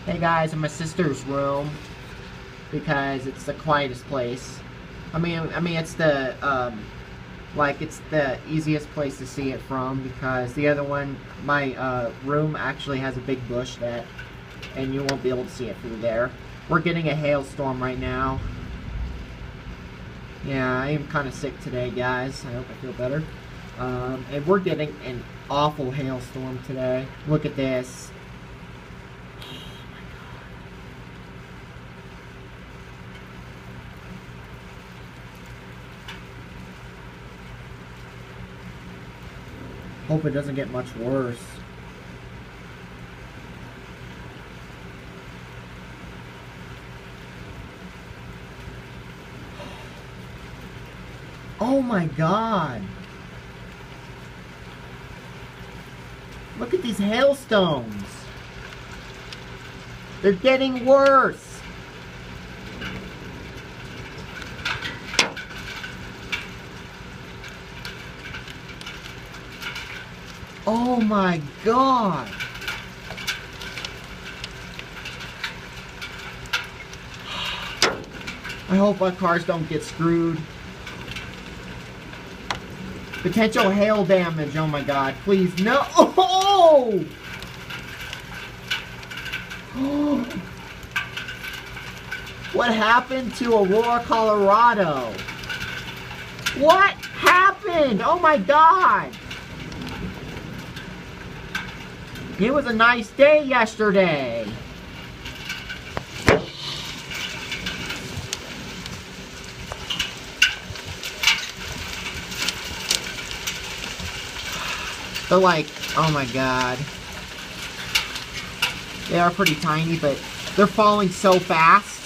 Hey guys, in my sister's room because it's the quietest place. I mean, it's the it's the easiest place to see it from because the other one, my room actually has a big bush and you won't be able to see it through there. We're getting a hailstorm right now. Yeah, I am kind of sick today, guys. I hope I feel better. And we're getting an awful hailstorm today. Look at this. Hope it doesn't get much worse. Oh my God! Look at these hailstones! They're getting worse! Oh my God! I hope our cars don't get screwed. Potential hail damage, oh my God, please, no! Oh! What happened to Aurora, Colorado? What happened? Oh my God! It was a nice day yesterday. They're like, oh my God. They are pretty tiny, but they're falling so fast.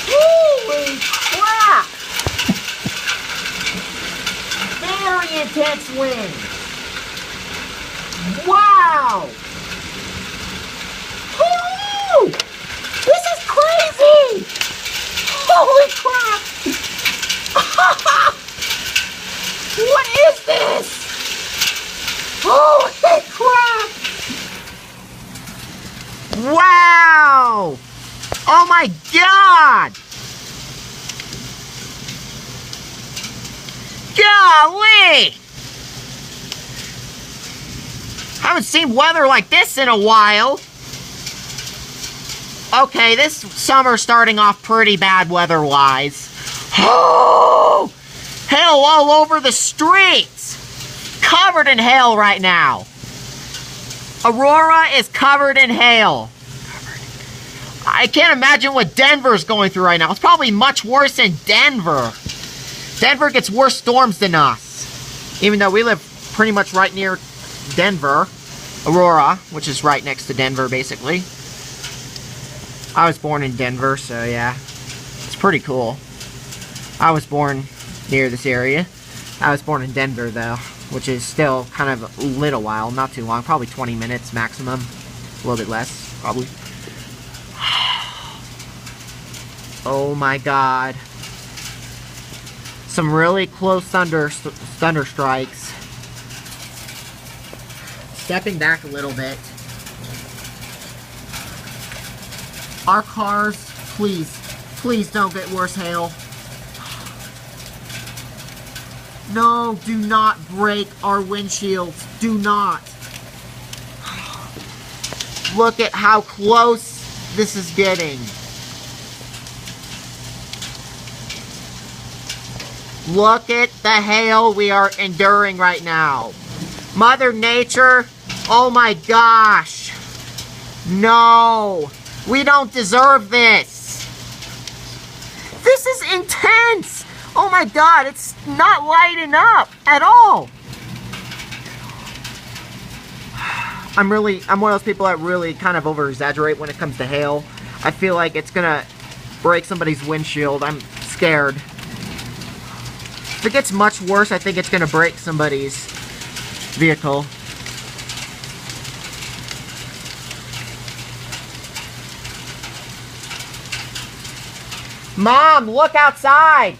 Holy crap! Very intense wind. Wow! Woo! This is crazy! Holy crap! What is this? Holy crap! Wow! Oh my God! Golly! Haven't seen weather like this in a while. Okay, this summer's starting off pretty bad weather-wise. Oh! Hail all over the streets! Covered in hail right now. Aurora is covered in hail. I can't imagine what Denver's going through right now. It's probably much worse in Denver. Denver gets worse storms than us. Even though we live pretty much right near Denver. Aurora, which is right next to Denver, basically. I was born in Denver, so yeah. It's pretty cool. I was born near this area. I was born in Denver, though, which is still kind of a little while. Not too long. Probably 20 minutes maximum. A little bit less, probably. Oh my God. Some really close thunder strikes. Stepping back a little bit. Our cars, please don't get worse hail. No, do not break our windshields. Do not. Look at how close this is getting. Look at the hail we are enduring right now. Mother Nature, oh my gosh. No, we don't deserve this. This is intense. Oh my God, it's not lighting up at all. I'm one of those people that really kind of over-exaggerate when it comes to hail. I feel like it's gonna break somebody's windshield. I'm scared. If it gets much worse, I think it's gonna break somebody's vehicle. Mom, look outside!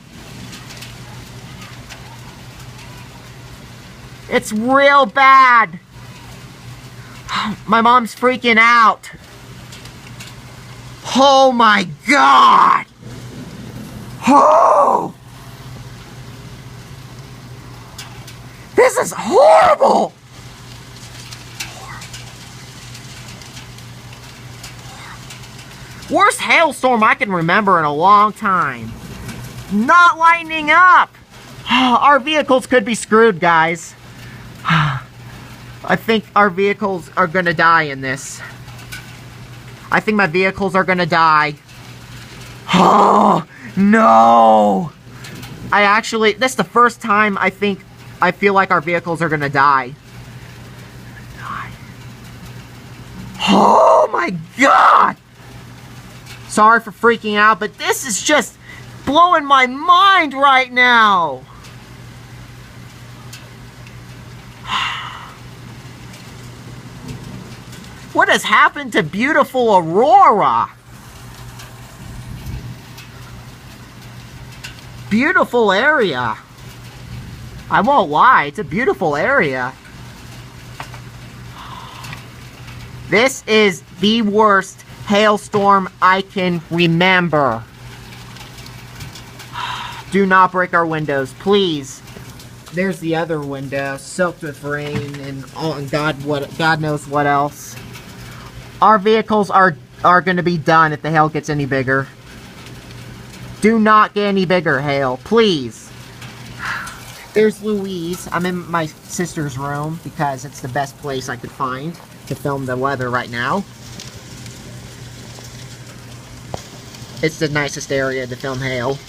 It's real bad. My mom's freaking out. Oh my God. Oh. This is horrible. Worst hailstorm I can remember in a long time. Not lightening up. Our vehicles could be screwed, guys. I think our vehicles are gonna die in this. I think my vehicles are gonna die. Oh, no. This is the first time I feel like our vehicles are gonna die. Oh my God. Sorry for freaking out, but this is just blowing my mind right now. What has happened to beautiful Aurora? Beautiful area. I won't lie, it's a beautiful area. This is the worst hailstorm I can remember. Do not break our windows, please. There's the other window, soaked with rain and God knows what else. Our vehicles are going to be done if the hail gets any bigger. Do not get any bigger, hail, please. There's Louise. I'm in my sister's room because it's the best place I could find to film the weather right now. It's the nicest area to film hail.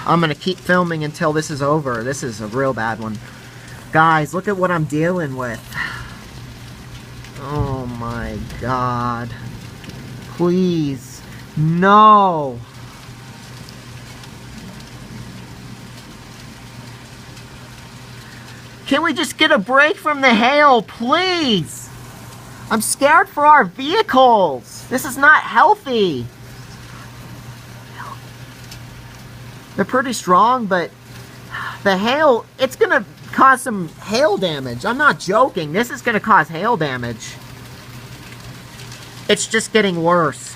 I'm gonna keep filming until this is over. This is a real bad one. Guys, look at what I'm dealing with. Oh my God. Please. No. Can we just get a break from the hail, please? I'm scared for our vehicles. This is not healthy. They're pretty strong, but the hail, it's gonna cause some hail damage. I'm not joking. This is gonna cause hail damage. It's just getting worse.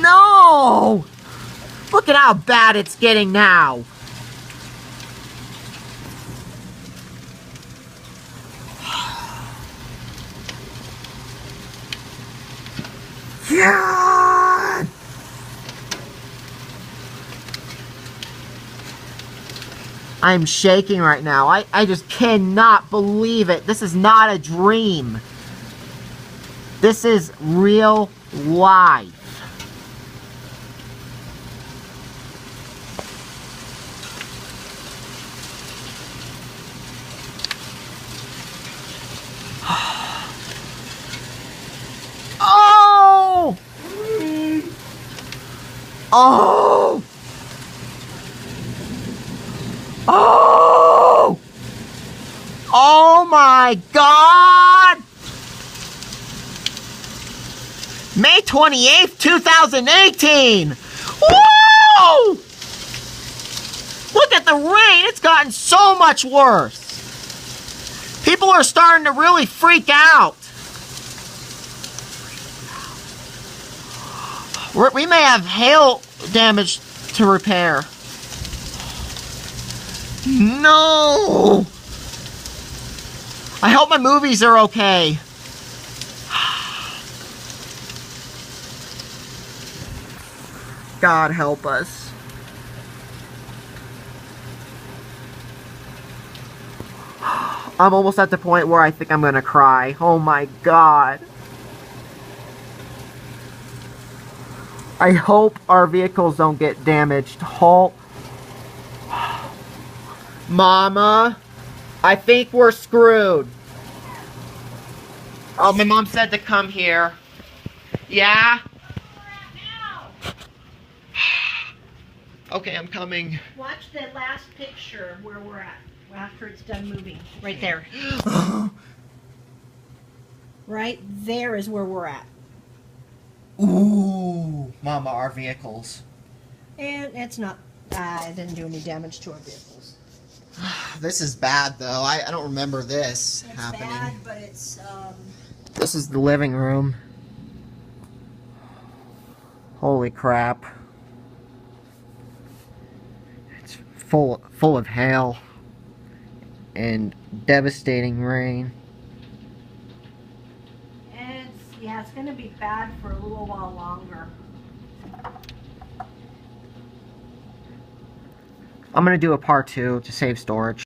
No! Look at how bad it's getting now. God! I'm shaking right now. I just cannot believe it. This is not a dream. This is real life. Oh! Oh! Oh! Oh my God! May 28th, 2018! Woo! Look at the rain! It's gotten so much worse! People are starting to really freak out. We may have hail damage to repair. No! I hope my movies are okay. God help us. I'm almost at the point where I think I'm gonna cry. Oh my God. I hope our vehicles don't get damaged. Halt. Mama, I think we're screwed. Oh, my mom said to come here. Yeah? Okay, I'm coming. Watch the last picture where we're at after it's done moving. Right there. Right there is where we're at. Ooh. Mama, our vehicles. And it's not, it didn't do any damage to our vehicles. This is bad, though. I don't remember this It's happening. bad, but it's, This is the living room. Holy crap. It's full of hail and devastating rain. it's going to be bad for a little while longer. I'm going to do a part 2 to save storage.